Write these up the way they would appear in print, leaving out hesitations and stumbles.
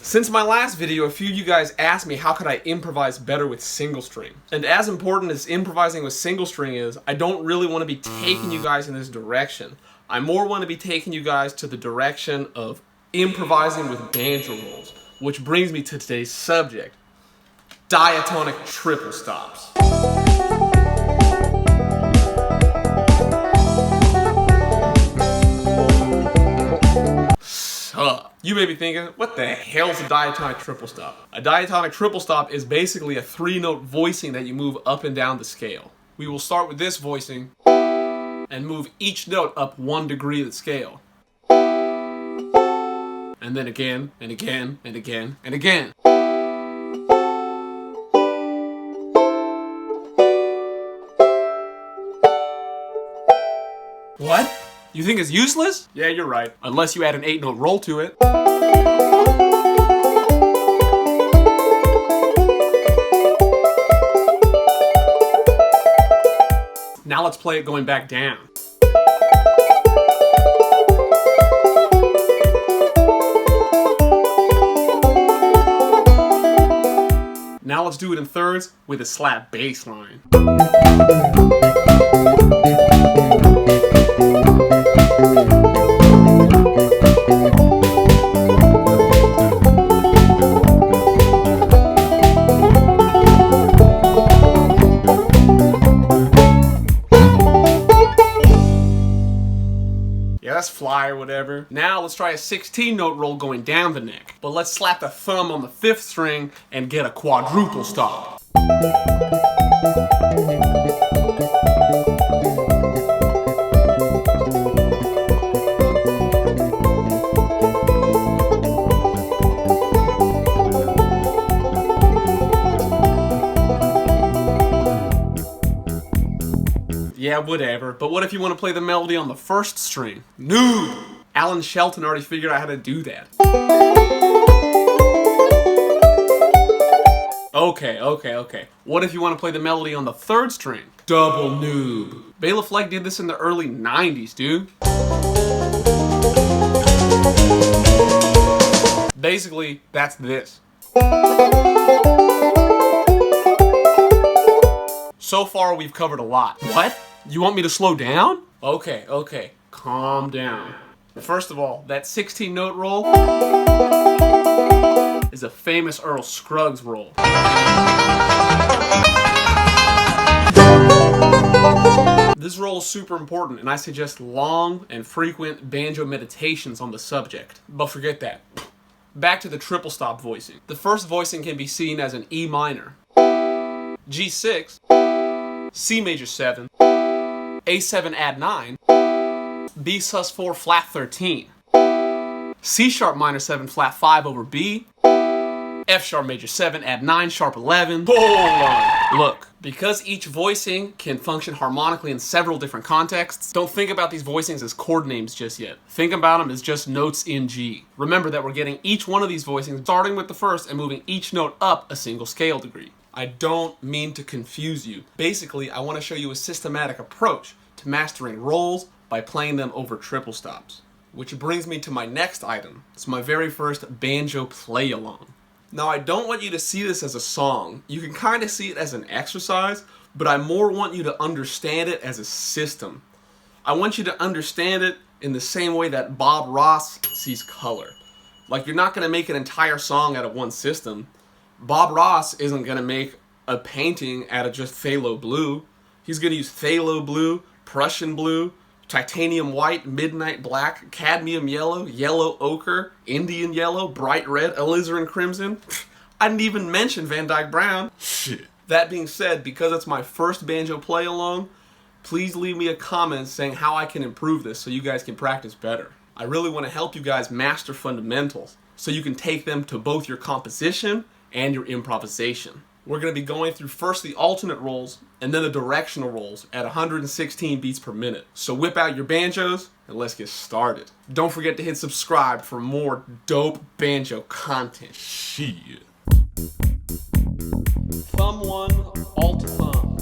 Since my last video, a few of you guys asked me how could I improvise better with single string. And as important as improvising with single string is, I don't really want to be taking you guys in this direction. I more want to be taking you guys to the direction of improvising with banjo rolls, which brings me to today's subject, diatonic triple stops. You may be thinking, what the hell is a diatonic triple stop? A diatonic triple stop is basically a 3-note voicing that you move up and down the scale. We will start with this voicing and move each note up 1 degree of the scale. And then again, and again, and again, and again. What? You think it's useless? Yeah, you're right. Unless you add an 8-note roll to it. Now let's play it going back down. Now let's do it in thirds with a slap bass line. Yeah, that's fly or whatever. Now let's try a 16-note roll going down the neck. But let's slap the thumb on the 5th string and get a quadruple stop. Yeah, whatever. But what if you want to play the melody on the 1st string? Noob! Alan Shelton already figured out how to do that. Okay. What if you want to play the melody on the 3rd string? Double noob. Bela Fleck did this in the early 90s, dude. Basically, that's this. So far, we've covered a lot. What? You want me to slow down? Okay. Calm down. First of all, that 16-note roll is a famous Earl Scruggs roll. This roll is super important, and I suggest long and frequent banjo meditations on the subject. But forget that. Back to the triple stop voicing. The first voicing can be seen as an E minor, G6, C major 7, A7 add 9, B sus4 flat 13, C sharp minor 7 flat 5 over B, F sharp major 7 add 9 sharp 11. Hold on. Look, because each voicing can function harmonically in several different contexts, don't think about these voicings as chord names just yet. Think about them as just notes in G. Remember that we're getting each one of these voicings starting with the 1st and moving each note up a single scale degree. I don't mean to confuse you. Basically, I want to show you a systematic approach to mastering rolls by playing them over triple stops. Which brings me to my next item. It's my very first banjo play-along. Now, I don't want you to see this as a song. You can kind of see it as an exercise, but I more want you to understand it as a system. I want you to understand it in the same way that Bob Ross sees color. Like, you're not going to make an entire song out of one system. Bob Ross isn't going to make a painting out of just phthalo blue. He's going to use phthalo blue, Prussian blue, titanium white, midnight black, cadmium yellow, yellow ochre, Indian yellow, bright red, alizarin crimson. I didn't even mention Van Dyke Brown. Shit. That being said, because it's my first banjo play-along, please leave me a comment saying how I can improve this so you guys can practice better. I really want to help you guys master fundamentals so you can take them to both your composition and your improvisation. We're going to be going through first the alternate rolls and then the directional rolls at 116 beats per minute. So whip out your banjos and let's get started. Don't forget to hit subscribe for more dope banjo content. Shit. Thumb 1, alt thumb.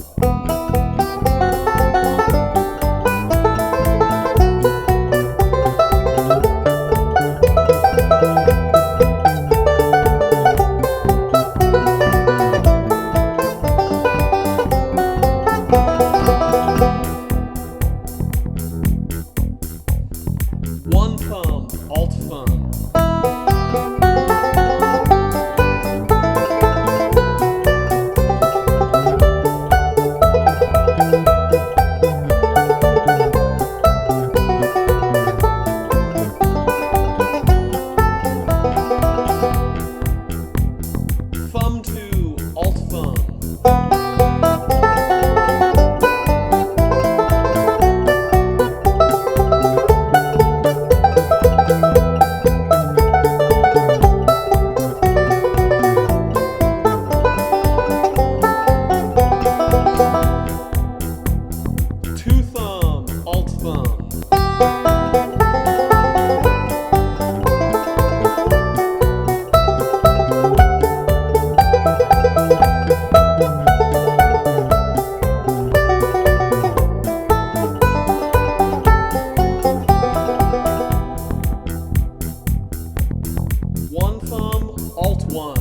Alt 1.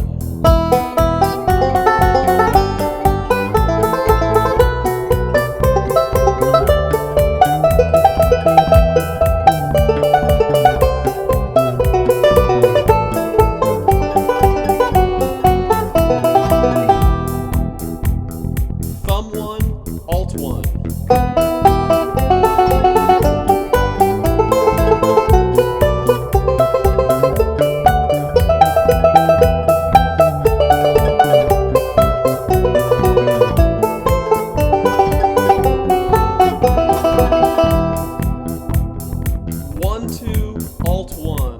Thumb 1, Alt 1. Alt 1.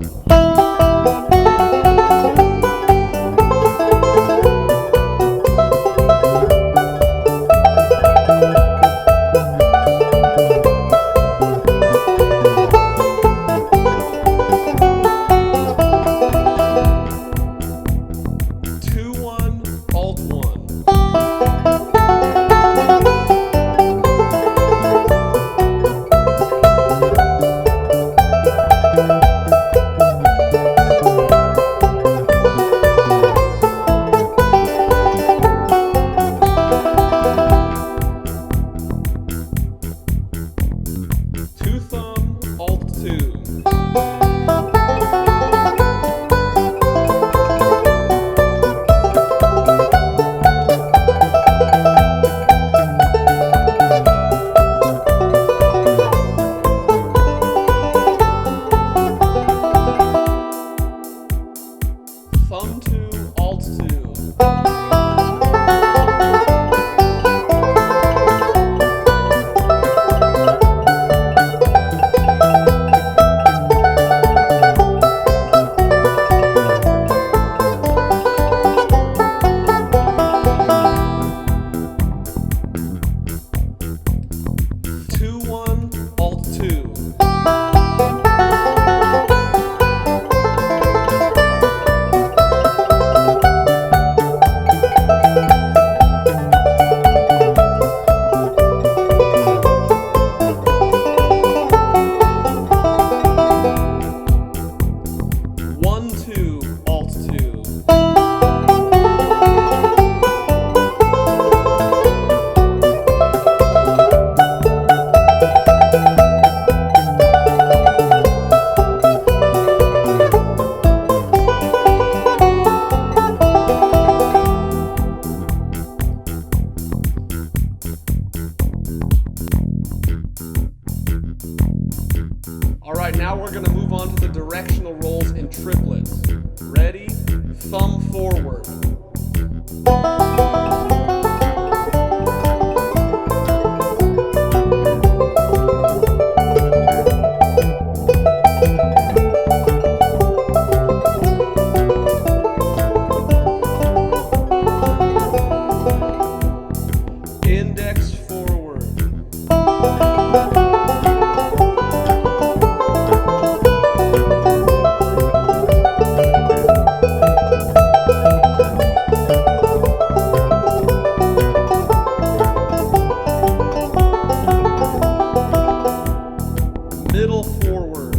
Alt 1. Two thumb, Alt 2. Thumb 2, Alt 2. Alt 2. Alt 2. Alright, now we're going to move on to the directional rolls in triplets. Ready? Thumb forward. Index forward. Middle forward.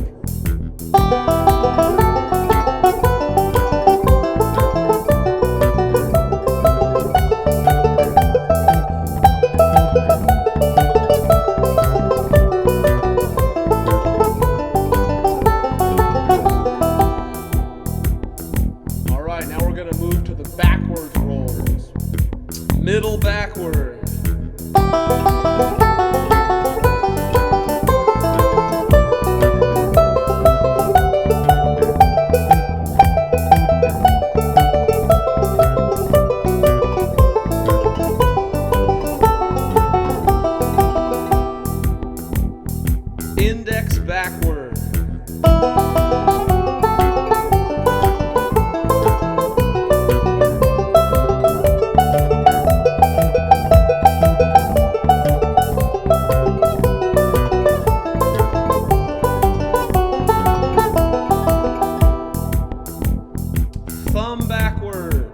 Alright, now we're going to move to the backwards rolls. Middle backward. Index backward. Thumb backward.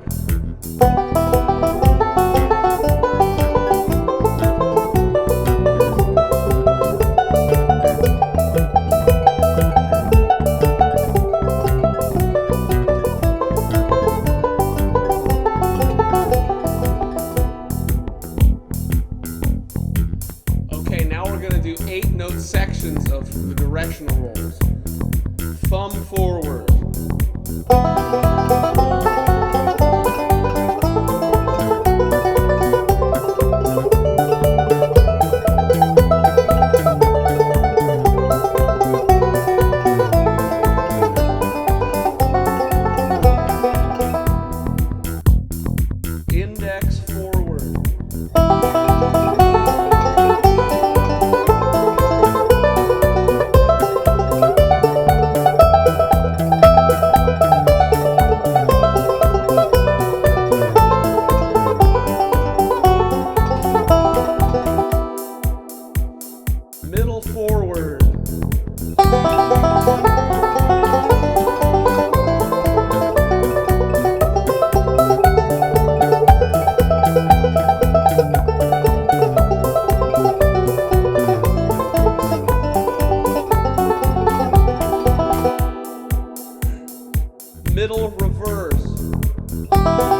Bye.